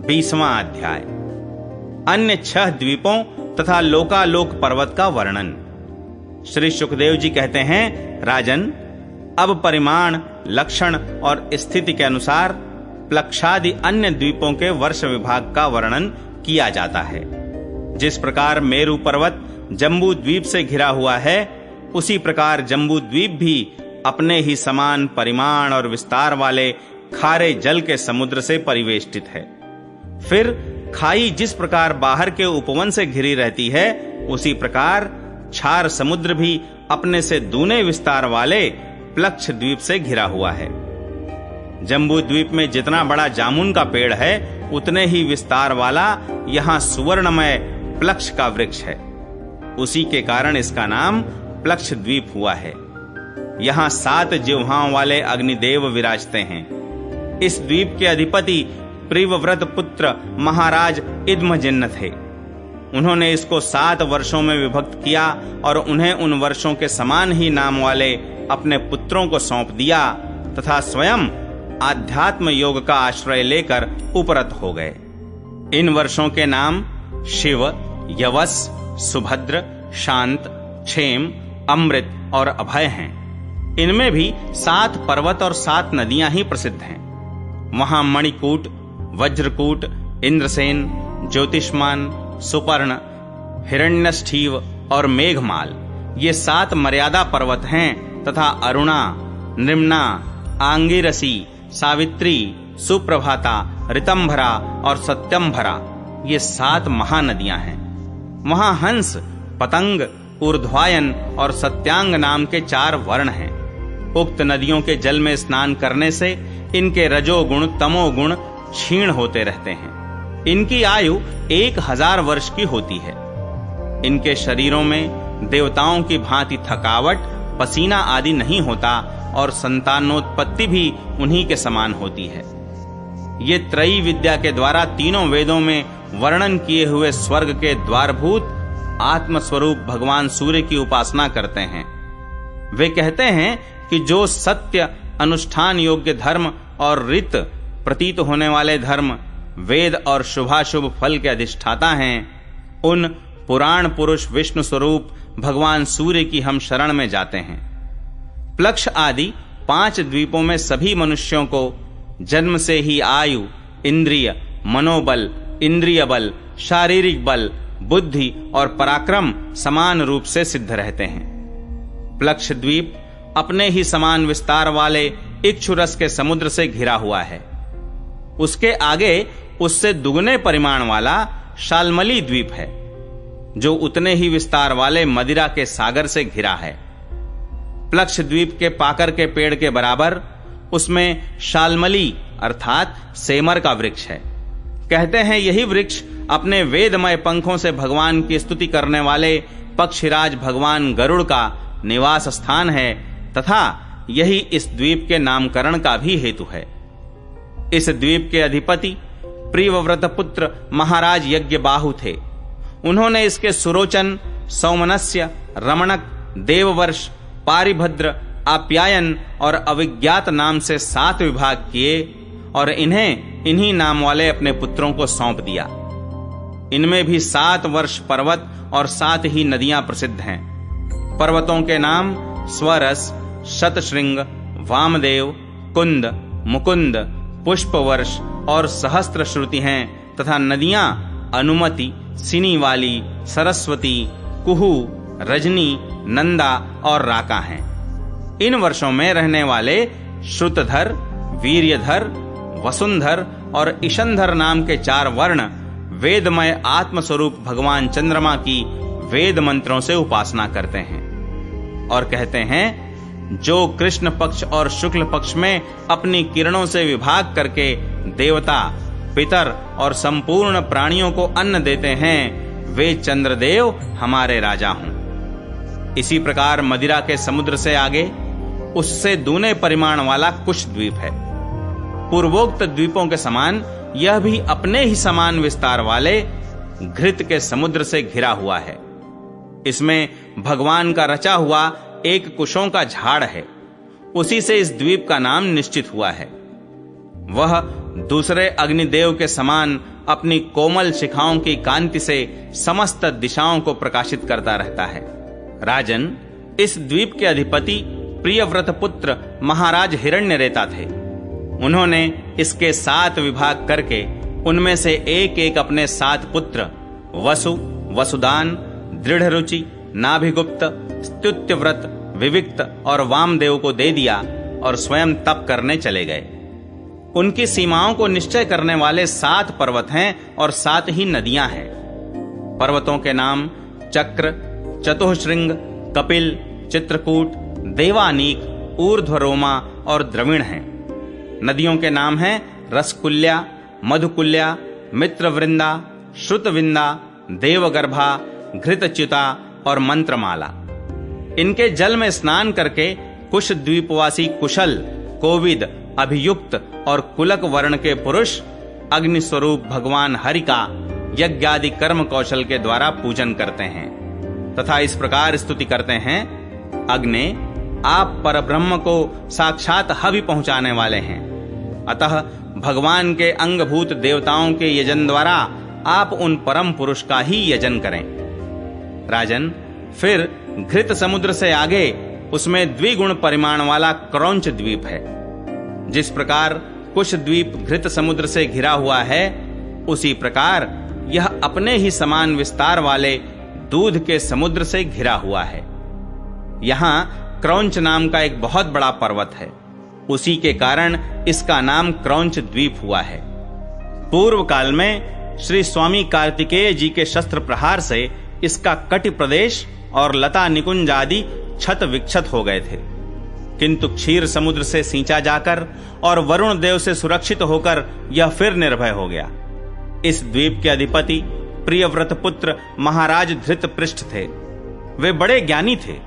20वां अध्याय। अन्य 6 द्वीपों तथा लोकालोक पर्वत का वर्णन। श्री सुखदेव जी कहते हैं, राजन, अब परिमाण, लक्षण और स्थिति के अनुसार प्लक्षादि अन्य द्वीपों के वर्ष विभाग का वर्णन किया जाता है। जिस प्रकार मेरु पर्वत जम्बू द्वीप से घिरा हुआ है, उसी प्रकार जम्बू द्वीप भी अपने ही समान परिमाण और विस्तार वाले खारे जल के समुद्र से परिवेष्टित है। फिर खाई जिस प्रकार बाहर के उपवन से घिरी रहती है, उसी प्रकार क्षार समुद्र भी अपने से दूने विस्तार वाले प्लक्ष द्वीप से घिरा हुआ है। जम्बू द्वीप में जितना बड़ा जामुन का पेड़ है, उतने ही विस्तार वाला यहाँ सुवर्णमय प्लक्ष का वृक्ष है। उसी के कारण इसका नाम प्लक्ष द्वीप हुआ है। यहाँ 7 जिह्वाओं वाले अग्निदेव विराजते हैं। इस द्वीप के अधिपति प्रियव्रत पुत्र महाराज इद्मजिन्न थे। उन्होंने इसको 7 वर्षों में विभक्त किया और उन्हें उन वर्षों के समान ही नाम वाले अपने पुत्रों को सौंप दिया तथा स्वयं आध्यात्म योग का आश्रय लेकर उपरत हो गए। इन वर्षों के नाम शिव, यवस, सुभद्र, शांत, क्षेम, अमृत और अभय हैं। इनमें भी 7 पर्वत और 7 नदियां ही प्रसिद्ध हैं। वहां मणिकूट, वज्रकूट, इंद्रसेन, ज्योतिष्मान, सुपर्ण, हिरण्यष्ठीव और मेघमाल ये 7 मर्यादा पर्वत हैं तथा अरुणा, निम्ना, आंगिरसी, सावित्री, सुप्रभाता, ऋतंभरा और सत्यंभरा ये 7 महानदियां हैं। वहां हंस, पतंग, ऊर्ध्वायन और सत्यांग नाम के 4 वर्ण हैं। उक्त नदियों के जल में स्नान करने से इनके रजोगुण तमोगुण क्षीण होते रहते हैं। इनकी आयु 1000 वर्ष की होती है। इनके शरीरों में देवताओं की भांति थकावट, पसीना आदि नहीं होता और संतानोत्पत्ति भी उन्हीं के समान होती है। ये त्रयी विद्या के द्वारा तीनों वेदों में वर्णन किए हुए स्वर्ग के द्वारभूत आत्मस्वरूप भगवान सूर्य की उपासना करते हैं। वे कहते हैं कि जो सत्य, अनुष्ठान योग्य धर्म और रित प्रतीत होने वाले धर्म, वेद और शुभाशुभ फल के अधिष्ठाता हैं, उन पुराण पुरुष विष्णु स्वरूप भगवान सूर्य की हम शरण में जाते हैं। प्लक्ष आदि 5 द्वीपों में सभी मनुष्यों को जन्म से ही आयु, इंद्रिय, मनोबल, इंद्रिय बल, शारीरिक बल, बुद्धि और पराक्रम समान रूप से सिद्ध रहते हैं। प्लक्ष द्वीप अपने ही समान विस्तार वाले इक्षुरस के समुद्र से घिरा हुआ है। उसके आगे उससे दुगने परिमाण वाला शाल्मली द्वीप है, जो उतने ही विस्तार वाले मदिरा के सागर से घिरा है। प्लक्ष द्वीप के पाकर के पेड़ के बराबर उसमें शाल्मली अर्थात सेमर का वृक्ष है। कहते हैं यही वृक्ष अपने वेदमय पंखों से भगवान की स्तुति करने वाले पक्षीराज भगवान गरुड़ का निवास स्थान है तथा यही इस द्वीप के नामकरण का भी हेतु है। इस द्वीप के अधिपति प्रियव्रत पुत्र महाराज यज्ञबाहु थे। उन्होंने इसके सुरोचन, सौमनस्य, रमणक, देववर्ष, पारिभद्र, आप्यायन और अविज्ञात नाम से 7 विभाग किए और इन्हें इन्हीं नाम वाले अपने पुत्रों को सौंप दिया। इनमें भी 7 वर्ष पर्वत और 7 ही नदियां प्रसिद्ध हैं। पर्वतों के नाम स्वरस, शतशृंग, वामदेव, कुंद, मुकुंद, पुष्पवर्ष और सहस्त्र श्रुति हैं तथा नदियां अनुमति, सिनीवाली, सरस्वती, कुहू, रजनी, नंदा और राका हैं। इन वर्षों में रहने वाले श्रुतधर, वीर्यधर, वसुंधर और ईशंधर नाम के 4 वर्ण वेदमय आत्मस्वरूप भगवान चंद्रमा की वेद मंत्रों से उपासना करते हैं और कहते हैं, जो कृष्ण पक्ष और शुक्ल पक्ष में अपनी किरणों से विभाग करके देवता, पितर और संपूर्ण प्राणियों को अन्न देते हैं, वे चंद्रदेव हमारे राजा हों। इसी प्रकार मदिरा के समुद्र से आगे उससे दूने परिमाण वाला कुश द्वीप है। पूर्वोक्त द्वीपों के समान यह भी अपने ही समान विस्तार वाले घृत के समुद्र से घिरा हुआ है। इसमें भगवान का रचा हुआ एक कुशों का झाड़ है। उसी से इस द्वीप का नाम निश्चित हुआ है। वह दूसरे अग्निदेव के समान अपनी कोमल शिखाओं की कांति से समस्त दिशाओं को प्रकाशित करता रहता है। राजन, इस द्वीप के अधिपति प्रियव्रत पुत्र महाराज हिरण्यरेता थे। उन्होंने इसके 7 विभाग करके उनमें से एक एक अपने 7 पुत्र वसु, वसुदान, दृढ़रुचि, नाभिगुप्त, स्तुत्यव्रत, विविक्त और वामदेव को दे दिया और स्वयं तप करने चले गए। उनकी सीमाओं को निश्चय करने वाले 7 पर्वत हैं और 7 ही नदियां हैं। पर्वतों के नाम चक्र, चतुःश्रृंग, कपिल, चित्रकूट, देवानीक, ऊर्ध्वरोमा और द्रविण हैं। नदियों के नाम हैं रसकुल्या, मधुकुल्या, मित्रवृंदा, श्रुतविंदा, देवगर्भा, घृतच्युता और मंत्रमाला। इनके जल में स्नान करके कुश द्वीपवासी कुशल, कोविद, अभियुक्त और कुलक वर्ण के पुरुष अग्नि स्वरूप भगवान हरि का यज्ञादि कर्म कौशल के द्वारा पूजन करते हैं तथा इस प्रकार स्तुति करते हैं, अग्ने, आप परब्रह्म को साक्षात हवि पहुंचाने वाले हैं, अतः भगवान के अंगभूत देवताओं के यजन द्वारा आप उन परम पुरुष का ही यजन करें। राजन, फिर घृत समुद्र से आगे उसमें द्विगुण परिमाण वाला क्रौंच द्वीप है। जिस प्रकार कुश द्वीप घृत समुद्र से घिरा हुआ है, उसी प्रकार यह अपने ही समान विस्तार वाले दूध के समुद्र से घिरा हुआ है। यहां क्रौंच नाम का एक बहुत बड़ा पर्वत है, उसी के कारण इसका नाम क्रौंच द्वीप हुआ है। पूर्व काल में श्री स्वामी कार्तिकेय जी के शस्त्र प्रहार से इसका कटि प्रदेश और लता निकुंज आदि क्षत विक्षत हो गए थे, किंतु क्षीर समुद्र से सींचा जाकर और वरुण देव से सुरक्षित होकर यह फिर निर्भय हो गया। इस द्वीप के अधिपति प्रियव्रत पुत्र महाराज धृतपृष्ठ थे। वे बड़े ज्ञानी थे।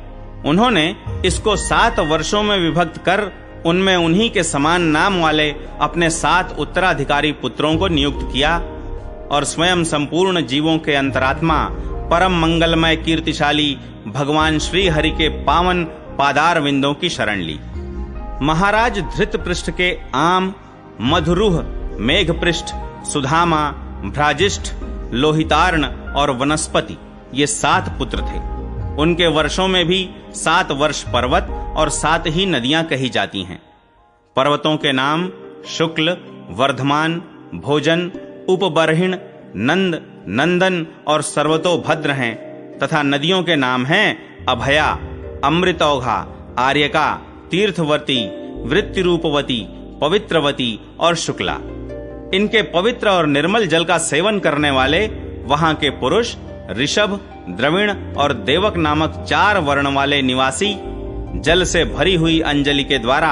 उन्होंने इसको 7 वर्षों में विभक्त कर उनमें उन्हीं के समान नाम वाले अपने 7 उत्तराधिकारी पुत्रों को नियुक्त किया और स्वयं संपूर्ण जीवों के अंतरात्मा परम मंगलमय कीर्तिशाली भगवान श्री हरि के पावन पादार विंदों की शरण ली। महाराज धृतपृष्ठ के आम, मधुरुह, मेघपृष्ठ, सुधामा, भ्राजिष्ठ, लोहितार्ण और वनस्पति ये 7 पुत्र थे। उनके वर्षों में भी 7 वर्ष पर्वत और 7 ही नदियां कही जाती हैं। पर्वतों के नाम शुक्ल, वर्धमान, भोजन, उपबर्हिण, नंद, नंदन और सर्वतोभद्र हैं तथा नदियों के नाम हैं अभया, अमृतौघा, आर्यका, तीर्थवर्ती, वृत्तिरूपवती, पवित्रवती और शुक्ला। इनके पवित्र और निर्मल जल का सेवन करने वाले वहां के पुरुष ऋषभ, द्रविण और देवक नामक 4 वर्ण वाले निवासी जल से भरी हुई अंजलि के द्वारा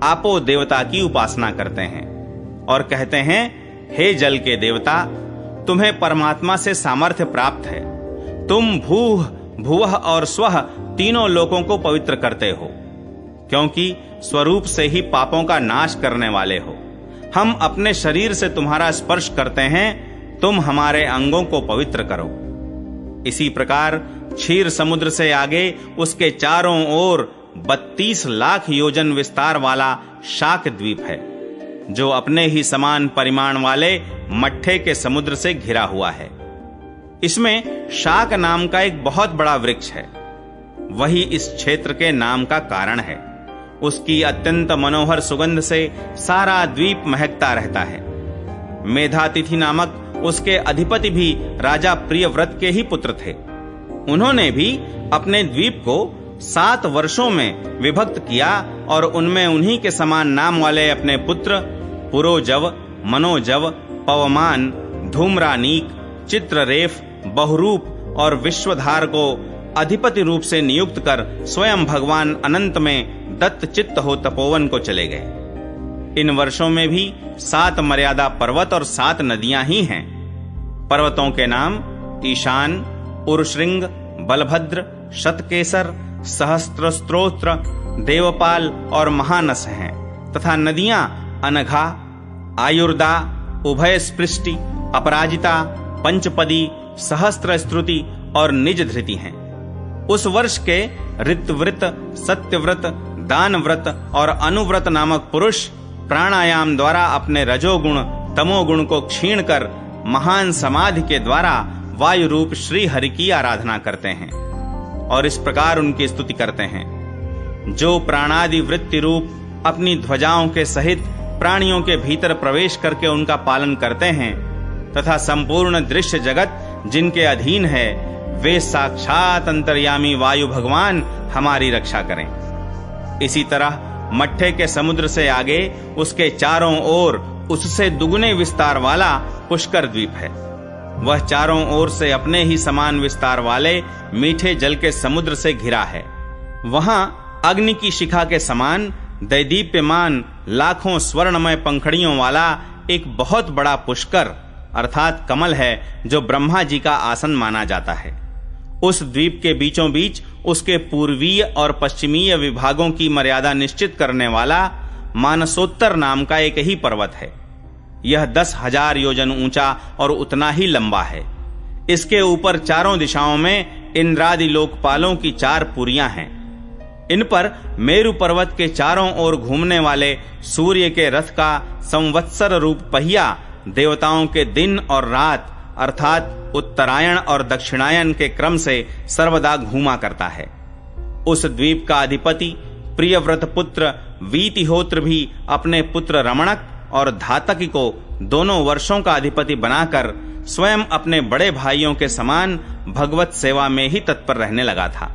आपो देवता की उपासना करते हैं और कहते हैं, हे जल के देवता, तुम्हें परमात्मा से सामर्थ्य प्राप्त है। तुम भूह, भुवः और स्वः तीनों लोकों को पवित्र करते हो, क्योंकि स्वरूप से ही पापों का नाश करने वाले हो। हम अपने शरीर से तुम्हारा स्पर्श करते हैं, तुम हमारे अंगों को पवित्र करो। इसी प्रकार क्षीर समुद्र से आगे उसके चारों ओर 32 लाख योजन विस्तार वाला शाक द्वीप है, जो अपने ही समान परिमाण वाले मट्ठे के समुद्र से घिरा हुआ है। इसमें शाक नाम का एक बहुत बड़ा वृक्ष है, वही इस क्षेत्र के नाम का कारण है। उसकी अत्यंत मनोहर सुगंध से सारा द्वीप महकता रहता है। मेधातिथि नामक उसके अधिपति भी राजा प्रियव्रत के ही पुत्र थे। उन्होंने भी अपने द्वीप को 7 वर्षों में विभक्त किया और उनमें उन्हीं के समान नाम वाले अपने पुत्र पुरोजव, मनोजव, पवमान, धूम्रानीक, चित्ररेफ, बहुरूप और विश्वधार को अधिपति रूप से नियुक्त कर स्वयं भगवान अनंत में दत्त चित्त हो तपोवन को चले गए। इन वर्षों में भी 7 मर्यादा पर्वत और 7 नदियां ही हैं। पर्वतों के नाम ईशान, उरुश्रृंग, बलभद्र, शतकेसर, सहस्त्रस्त्रोत्र, देवपाल और महानस हैं तथा नदियां अनघा, आयुर्दा, उभय स्पृष्टि, अपराजिता, पंचपदी, सहस्त्रस्तुति और निज धृति हैं। उस वर्ष के ऋतव्रत, सत्यव्रत, दानव्रत और अनुव्रत नामक पुरुष प्राणायाम द्वारा अपने रजोगुण तमोगुण को क्षीण कर महान समाधि के द्वारा वायु रूप श्री हरि की आराधना करते हैं और इस प्रकार उनकी स्तुति करते हैं। जो प्राणादि वृत्ति रूप अपनी ध्वजाओं के सहित प्राणियों के भीतर प्रवेश करके उनका पालन करते हैं तथा संपूर्ण दृश्य जगत जिनके अधीन है, वे साक्षात अंतर्यामी वायु भगवान हमारी रक्षा करें। इसी तरह मट्ठे के समुद्र से आगे उसके चारों ओर उससे दुगने विस्तार वाला पुष्कर द्वीप है। वह चारों ओर से अपने ही समान विस्तार वाले मीठे जल के समुद्र से घिरा है। वहां अग्नि की शिखा के समान दैदीप्यमान लाखों स्वर्णमय पंखड़ियों वाला एक बहुत बड़ा पुष्कर अर्थात कमल है, जो ब्रह्मा जी का आसन माना जाता है। उस द्वीप के बीचों बीच उसके पूर्वीय और पश्चिमीय विभागों की मर्यादा निश्चित करने वाला मानसोत्तर नाम का एक ही पर्वत है। यह 10,000 योजन ऊंचा और उतना ही लंबा है। इसके ऊपर चारों दिशाओं में इंद्रादि लोकपालों की 4 पुरियां हैं। इन पर मेरु पर्वत के चारों ओर घूमने वाले सूर्य के रथ का संवत्सर रूप पहिया देवताओं के दिन और रात अर्थात उत्तरायण और दक्षिणायन के क्रम से सर्वदा घूमा करता है। उस द्वीप का अधिपति प्रियव्रत पुत्र वीतिहोत्र भी अपने पुत्र रमणक और धातकी को दोनों वर्षों का अधिपति बनाकर स्वयं अपने बड़े भाइयों के समान भगवत सेवा में ही तत्पर रहने लगा था।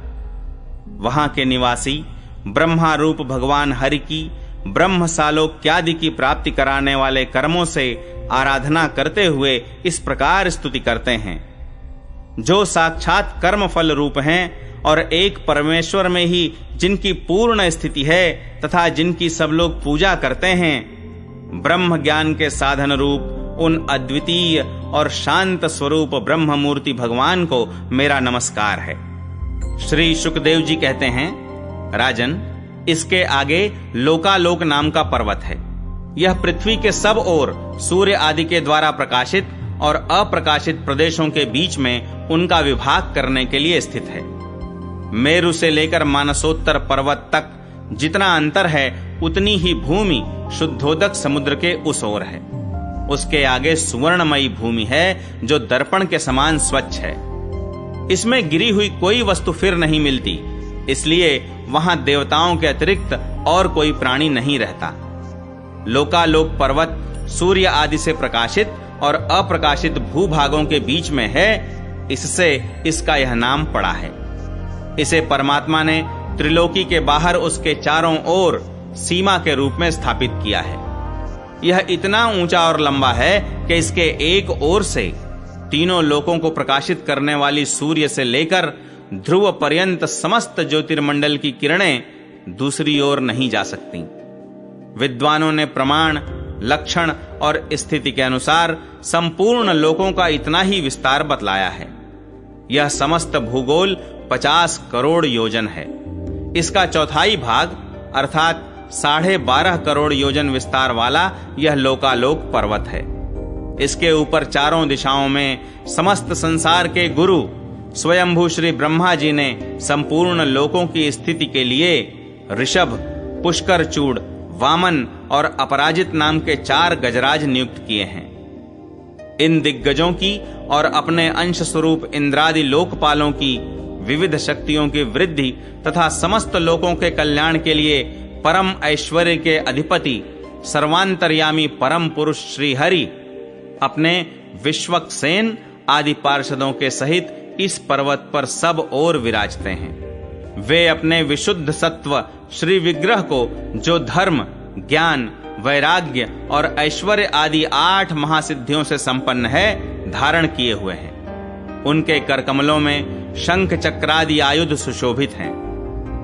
वहां के निवासी ब्रह्मा रूप भगवान हरि की ब्रह्म सालोक्यादि की प्राप्ति कराने वाले कर्मों से आराधना करते हुए इस प्रकार स्तुति करते हैं। जो साक्षात कर्म फल रूप हैं और एक परमेश्वर में ही जिनकी पूर्ण स्थिति है तथा जिनकी सब लोग पूजा करते हैं, ब्रह्म ज्ञान के साधन रूप उन अद्वितीय और शांत स्वरूप ब्रह्म मूर्ति भगवान को मेरा नमस्कार है। श्री शुकदेव जी कहते हैं, राजन, इसके आगे लोकालोक नाम का पर्वत है। यह पृथ्वी के सब ओर सूर्य आदि के द्वारा प्रकाशित और अप्रकाशित प्रदेशों के बीच में उनका विभाग करने के लिए स्थित है। मेरु से लेकर मानसोत्तर पर्वत तक जितना अंतर है उतनी ही भूमि शुद्धोदक समुद्र के उस ओर है। उसके आगे सुवर्णमयी भूमि है जो दर्पण के समान स्वच्छ है। इसमें गिरी हुई कोई वस्तु फिर नहीं मिलती, इसलिए वहां देवताओं के अतिरिक्त और कोई प्राणी नहीं रहता। लोकालोक पर्वत सूर्य आदि से प्रकाशित और अप्रकाशित भूभागों के बीच में है, इससे इसका यह नाम पड़ा है। इसे परमात्मा ने त्रिलोकी के बाहर उसके चारों ओर सीमा के रूप में स्थापित किया है। यह इतना ऊंचा और लंबा है कि इसके एक ओर से तीनों लोकों को प्रकाशित करने वाली सूर्य से लेकर ध्रुव पर्यंत समस्त ज्योतिर्मंडल की किरणें दूसरी ओर नहीं जा सकती। विद्वानों ने प्रमाण, लक्षण और स्थिति के अनुसार संपूर्ण लोकों का इतना ही विस्तार बतलाया है। यह समस्त भूगोल 50 करोड़ योजन है। इसका चौथाई भाग अर्थात 12.5 करोड़ योजन विस्तार वाला यह लोकालोक पर्वत है। इसके ऊपर चारों दिशाओं में समस्त संसार के गुरु स्वयंभू श्री ब्रह्मा जी ने संपूर्ण लोकों की स्थिति के लिए ऋषभ, पुष्करचूड़, वामन और अपराजित नाम के 4 गजराज नियुक्त किए हैं। इन दिग्गजों की और अपने अंश स्वरूप इंद्रादि लोकपालों की विविध शक्तियों की वृद्धि तथा समस्त लोकों के कल्याण के लिए परम ऐश्वर्य के अधिपति सर्वांतर्यामी परम पुरुष श्री हरि अपने विश्वक्सेन आदि पार्षदों के सहित इस पर्वत पर सब ओर विराजते हैं। वे अपने विशुद्ध सत्व श्री विग्रह को, जो धर्म, ज्ञान, वैराग्य और ऐश्वर्य आदि 8 महासिद्धियों से संपन्न है, धारण किए हुए हैं। उनके करकमलों में शंख चक्रादि आयुध सुशोभित हैं।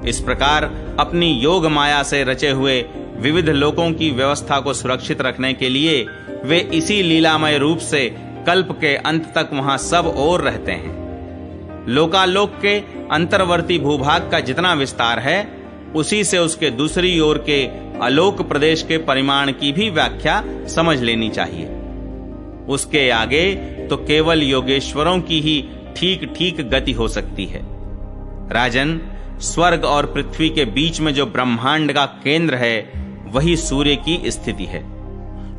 इस प्रकार अपनी योग माया से रचे हुए विविध लोकों की व्यवस्था को सुरक्षित रखने के लिए वे इसी लीलामय रूप से कल्प के अंत तक वहां सब ओर रहते हैं। लोकालोक के अंतर्वर्ती भूभाग का जितना विस्तार है, उसी से उसके दूसरी ओर के अलोक प्रदेश के परिमाण की भी व्याख्या समझ लेनी चाहिए। उसके आगे तो केवल योगेश्वरों की ही ठीक ठीक गति हो सकती है। राजन, स्वर्ग और पृथ्वी के बीच में जो ब्रह्मांड का केंद्र है, वही सूर्य की स्थिति है।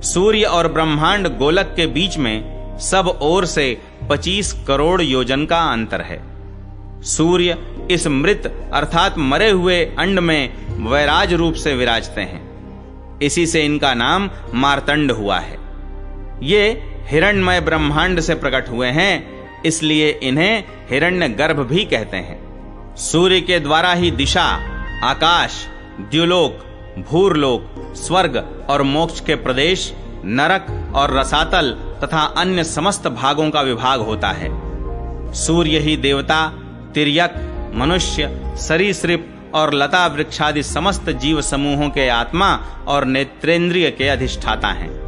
सूर्य और ब्रह्मांड गोलक के बीच में सब ओर से 25 करोड़ योजन का अंतर है। सूर्य इस मृत अर्थात मरे हुए अंड में वैराज रूप से विराजते हैं। इसी से इनका नाम मार्तंड हुआ है। ये हिरण्मय ब्रह्मांड से प्रकट हुए हैं, इसलिए इन्हें हिरण्यगर्भ भी कहते हैं। सूर्य के द्वारा ही दिशा, आकाश, द्युलोक, भूरलोक, स्वर्ग और मोक्ष के प्रदेश, नरक और रसातल तथा अन्य समस्त भागों का विभाग होता है। सूर्य ही देवता, तिर्यक, मनुष्य, सरीसृप और लता वृक्षादि समस्त जीव समूहों के आत्मा और नेत्रेंद्रिय के अधिष्ठाता हैं।